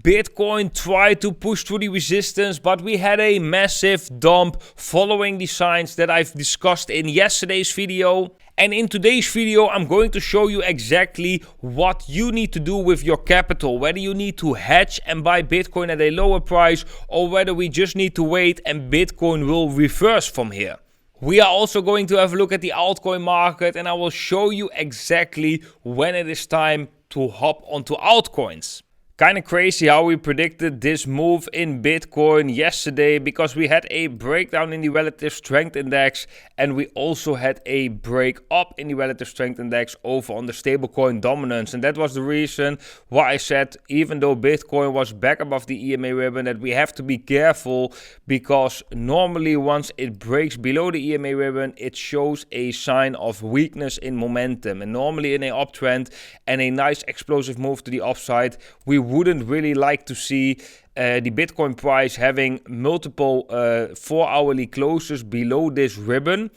Bitcoin tried to push through the resistance, but we had a massive dump following the signs that I've discussed in yesterday's video. And in today's video, I'm going to show you exactly what you need to do with your capital. Whether you need to hedge and buy Bitcoin at a lower price, or whether we just need to wait and Bitcoin will reverse from here. We are also going to have a look at the altcoin market, and I will show you exactly when it is time to hop onto altcoins. Kind of crazy how we predicted this move in Bitcoin yesterday, because we had a breakdown in the relative strength index and we also had a break up in the relative strength index over on the stablecoin dominance. And that was the reason why I said, even though Bitcoin was back above the EMA ribbon, that we have to be careful, because normally once it breaks below the EMA ribbon, it shows a sign of weakness in momentum. And normally in an uptrend and a nice explosive move to the upside, we wouldn't really like to see the Bitcoin price having multiple 4-hourly closes below this ribbon.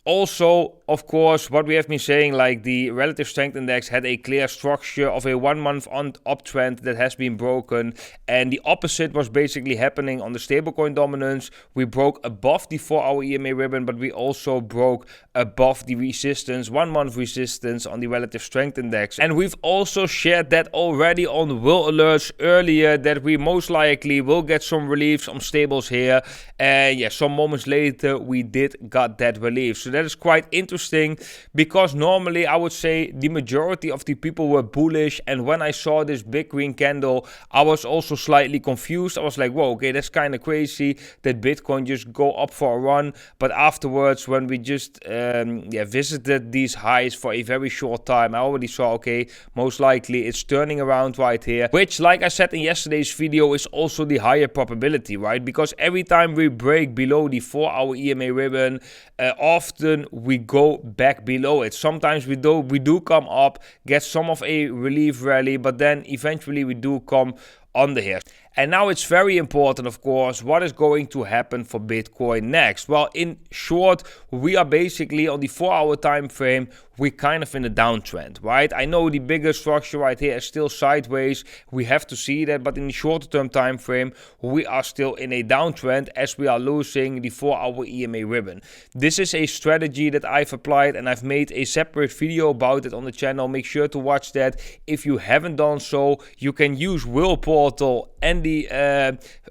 Also, of course, what we have been saying, like the relative strength index had a clear structure of a 1-month uptrend that has been broken, and the opposite was basically happening on the stablecoin dominance. We broke above the 4-hour EMA ribbon, but we also broke above the resistance, 1-month resistance on the relative strength index. And we've also shared that already on WhaleAlerts earlier, that we most likely will get some relief on stables here. And yeah, some moments later we did got that relief. So that is quite interesting, because normally I would say the majority of the people were bullish, and when I saw this big green candle, I was also slightly confused. I was like, whoa, okay, that's kind of crazy that Bitcoin just go up for a run. But afterwards, when we just visited these highs for a very short time, I already saw, okay, most likely it's turning around right here, which, like I said in yesterday's video, is also the higher probability, right? Because every time we break below the 4-hour EMA ribbon, often we go back below it. Sometimes we do come up, get some of a relief rally, but then eventually we do come under here. And now it's very important, of course, what is going to happen for Bitcoin next? Well, in short, we are basically on the 4-hour time frame, we're kind of in a downtrend, right? I know the bigger structure right here is still sideways. We have to see that, but in the shorter term time frame, we are still in a downtrend as we are losing the 4-hour EMA ribbon. This is a strategy that I've applied, and I've made a separate video about it on the channel. Make sure to watch that. If you haven't done so, you can use Whale Portal and the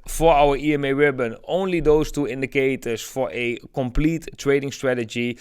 4-hour EMA ribbon, only those two indicators for a complete trading strategy.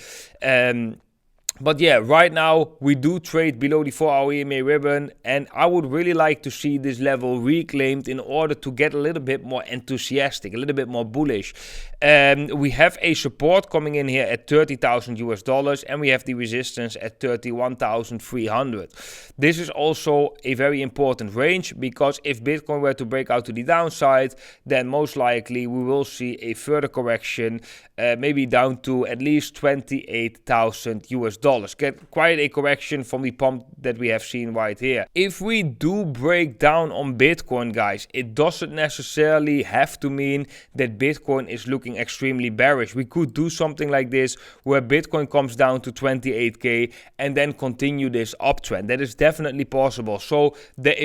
But yeah, right now we do trade below the 4-hour EMA ribbon, and I would really like to see this level reclaimed in order to get a little bit more enthusiastic, a little bit more bullish. We have a support coming in here at $30,000 and we have the resistance at 31,300. This is also a very important range, because if Bitcoin were to break out to the downside, then most likely we will see a further correction, maybe down to at least $28,000. Get quite a correction from the pump that we have seen right here. If we do break down on Bitcoin, guys, it doesn't necessarily have to mean that Bitcoin is looking extremely bearish. We could do something like this where Bitcoin comes down to 28k and then continue this uptrend. That is definitely possible. So the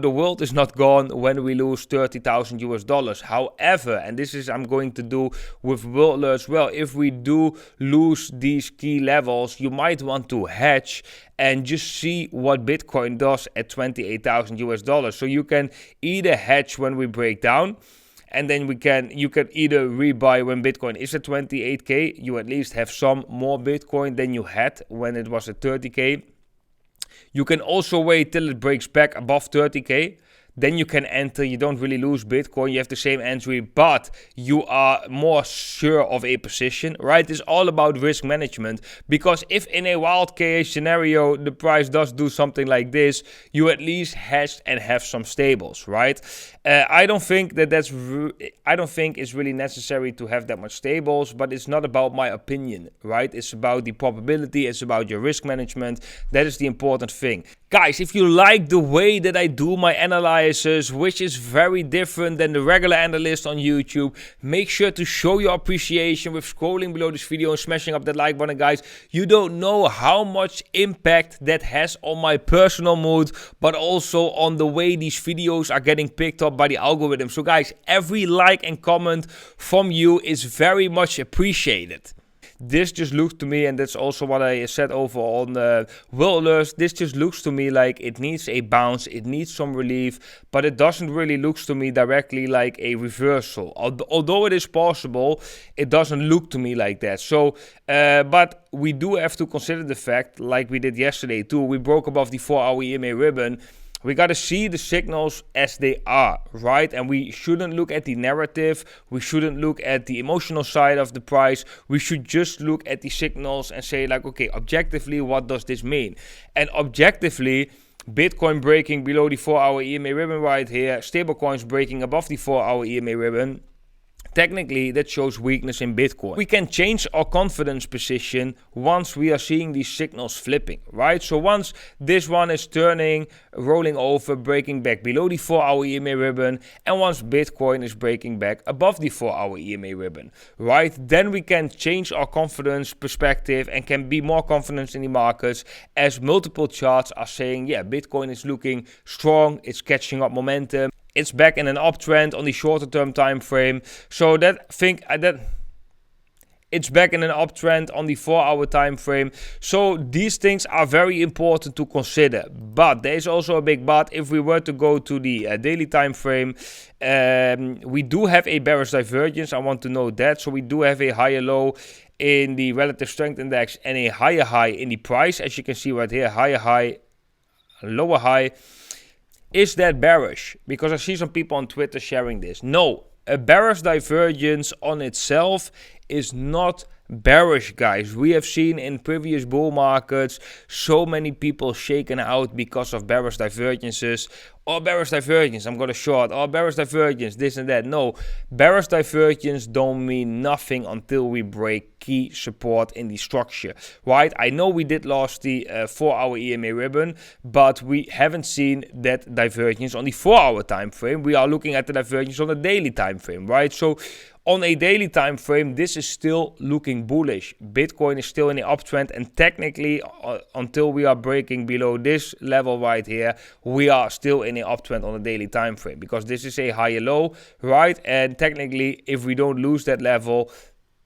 world is not gone when we lose $30,000. However, and this is I'm going to do with WhaleAlerts, well, if we do lose these key levels, you might want to hedge and just see what Bitcoin does at $28,000. So you can either hedge when we break down, and then you can either rebuy when Bitcoin is at 28k. You at least have some more Bitcoin than you had when it was at 30k. You can also wait till it breaks back above 30k. Then you can enter. You don't really lose Bitcoin. You have the same entry, but you are more sure of a position, right? It's all about risk management, because if in a wild case scenario the price does do something like this, you at least hedged and have some stables, right? I don't think it's really necessary to have that much stables, but it's not about my opinion, right? It's about the probability. It's about your risk management. That is the important thing. Guys, if you like the way that I do my analysis, which is very different than the regular analyst on YouTube, make sure to show your appreciation with scrolling below this video and smashing up that like button, guys. You don't know how much impact that has on my personal mood, but also on the way these videos are getting picked up by the algorithm. So guys, every like and comment from you is very much appreciated. This just looks to me, and that's also what I said over on WhaleAlerts, this just looks to me like it needs a bounce, it needs some relief, but it doesn't really look to me directly like a reversal. Although it is possible, it doesn't look to me like that. So, but we do have to consider the fact, like we did yesterday too, we broke above the 4-hour EMA ribbon. We got to see the signals as they are, right? And we shouldn't look at the narrative. We shouldn't look at the emotional side of the price. We should just look at the signals and say like, okay, objectively, what does this mean? And objectively, Bitcoin breaking below the 4-hour EMA ribbon right here, stablecoins breaking above the 4-hour EMA ribbon. Technically, that shows weakness in Bitcoin. We can change our confidence position once we are seeing these signals flipping, right? So once this one is turning, rolling over, breaking back below the 4-hour EMA ribbon, and once Bitcoin is breaking back above the 4-hour EMA ribbon, right? Then we can change our confidence perspective and can be more confident in the markets as multiple charts are saying, yeah, Bitcoin is looking strong, it's catching up momentum. It's back in an uptrend on the shorter term time frame. So that it's back in an uptrend on the 4-hour time frame. So these things are very important to consider. But there is also a big but. If we were to go to the daily time frame, we do have a bearish divergence. I want to know that. So we do have a higher low in the relative strength index and a higher high in the price. As you can see right here, higher high, lower high. Is that bearish? Because I see some people on Twitter sharing this. No, a bearish divergence on itself is not bearish, guys. We have seen in previous bull markets so many people shaken out because of bearish divergences. Or bearish divergence, I'm gonna short. Or bearish divergence, this and that. No, bearish divergence don't mean nothing until we break key support in the structure, right? I know we did lose the 4-hour EMA ribbon, but we haven't seen that divergence on the 4-hour time frame. We are looking at the divergence on the daily time frame, right? So on a daily time frame, this is still looking bullish. Bitcoin is still in the uptrend, and technically, until we are breaking below this level right here, we are still in the uptrend on a daily time frame, because this is a higher low, right? And technically, if we don't lose that level,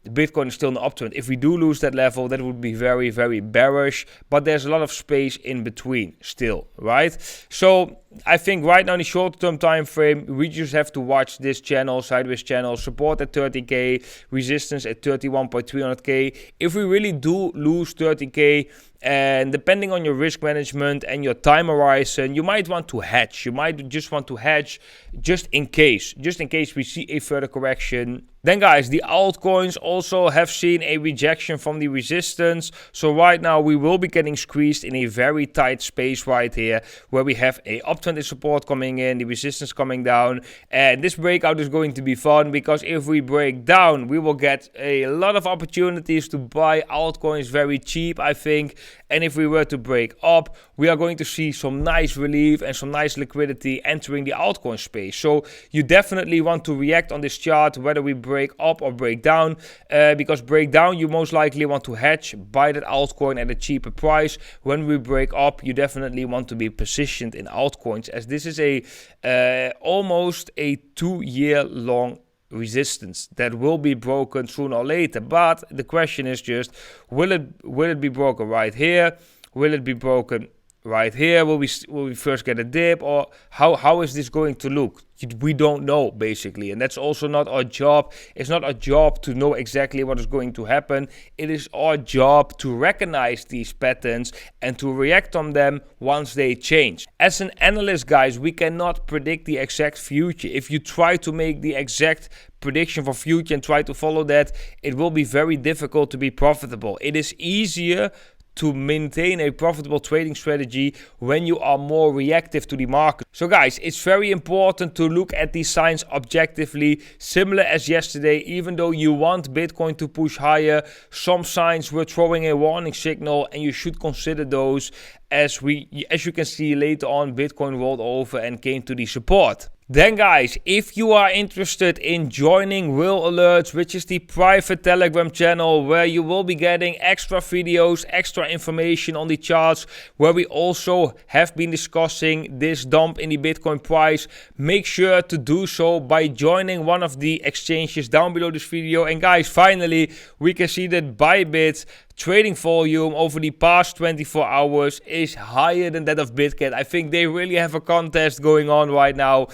the Bitcoin is still in the uptrend. If we do lose that level, that would be very, very bearish. But there's a lot of space in between still, right? So I think right now in the short-term time frame, we just have to watch this channel, sideways channel, support at 30k, resistance at 31.300k. If we really do lose 30k, and depending on your risk management and your time horizon, you might want to hedge. You might just want to hedge just in case we see a further correction. Then guys, the altcoins also have seen a rejection from the resistance. So right now we will be getting squeezed in a very tight space right here, where we have a uptrend support coming in, the resistance coming down. And this breakout is going to be fun, because if we break down, we will get a lot of opportunities to buy altcoins very cheap, I think. And if we were to break up, we are going to see some nice relief and some nice liquidity entering the altcoin space. So you definitely want to react on this chart, whether we break up or break down, because break down, you most likely want to hedge, buy that altcoin at a cheaper price. When we break up, you definitely want to be positioned in altcoins, as this is a almost a 2-year long resistance that will be broken sooner or later. But the question is just, will it be broken right here? Will it be broken right here? Will we first get a dip, or how is this going to look? We don't know, basically, and that's also not our job. It's not our job to know exactly what is going to happen. It is our job to recognize these patterns and to react on them once they change. As an analyst, guys, we cannot predict the exact future. If you try to make the exact prediction for future and try to follow that, it will be very difficult to be profitable. It is easier to maintain a profitable trading strategy when you are more reactive to the market. So guys, it's very important to look at these signs objectively, similar as yesterday. Even though you want Bitcoin to push higher, some signs were throwing a warning signal, and you should consider those. As you can see later on, Bitcoin rolled over and came to the support. Then guys, if you are interested in joining WhaleAlerts, which is the private Telegram channel where you will be getting extra videos, extra information on the charts, where we also have been discussing this dump in the Bitcoin price, make sure to do so by joining one of the exchanges down below this video. And guys, finally, we can see that Bybit trading volume over the past 24 hours is higher than that of Bitget. I think they really have a contest going on right now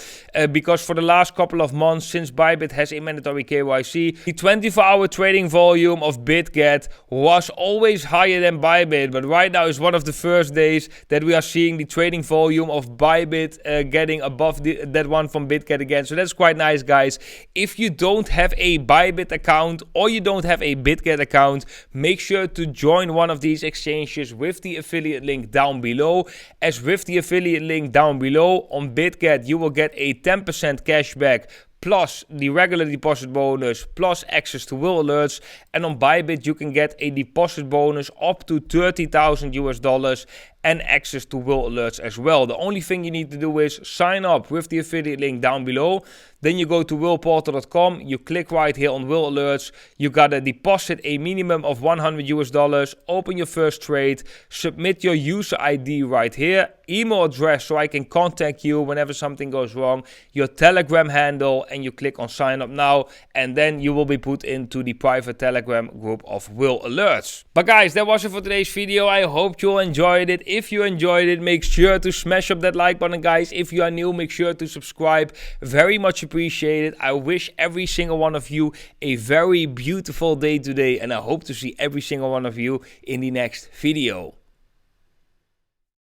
because for the last couple of months, since Bybit has a mandatory KYC, the 24-hour trading volume of Bitget was always higher than Bybit. But right now is one of the first days that we are seeing the trading volume of Bybit getting above that one from Bitget again. So that's quite nice, guys. If you don't have a Bybit account or you don't have a Bitget account, make sure to join one of these exchanges with the affiliate link down below. As with the affiliate link down below on Bitget, you will get a 10% cashback plus the regular deposit bonus plus access to WhaleAlerts. And on Bybit you can get a deposit bonus up to $30,000 and access to WhaleAlerts as well. The only thing you need to do is sign up with the affiliate link down below. Then you go to whaleportal.com, you click right here on WhaleAlerts, you gotta deposit a minimum of $100, open your first trade, submit your user ID right here, email address so I can contact you whenever something goes wrong, your Telegram handle, and you click on sign up now, and then you will be put into the private Telegram group of WhaleAlerts. But guys, that was it for today's video. I hope you enjoyed it. If you enjoyed it, make sure to smash up that like button, guys. If you are new, make sure to subscribe. Very much appreciated. I wish every single one of you a very beautiful day today, and I hope to see every single one of you in the next video.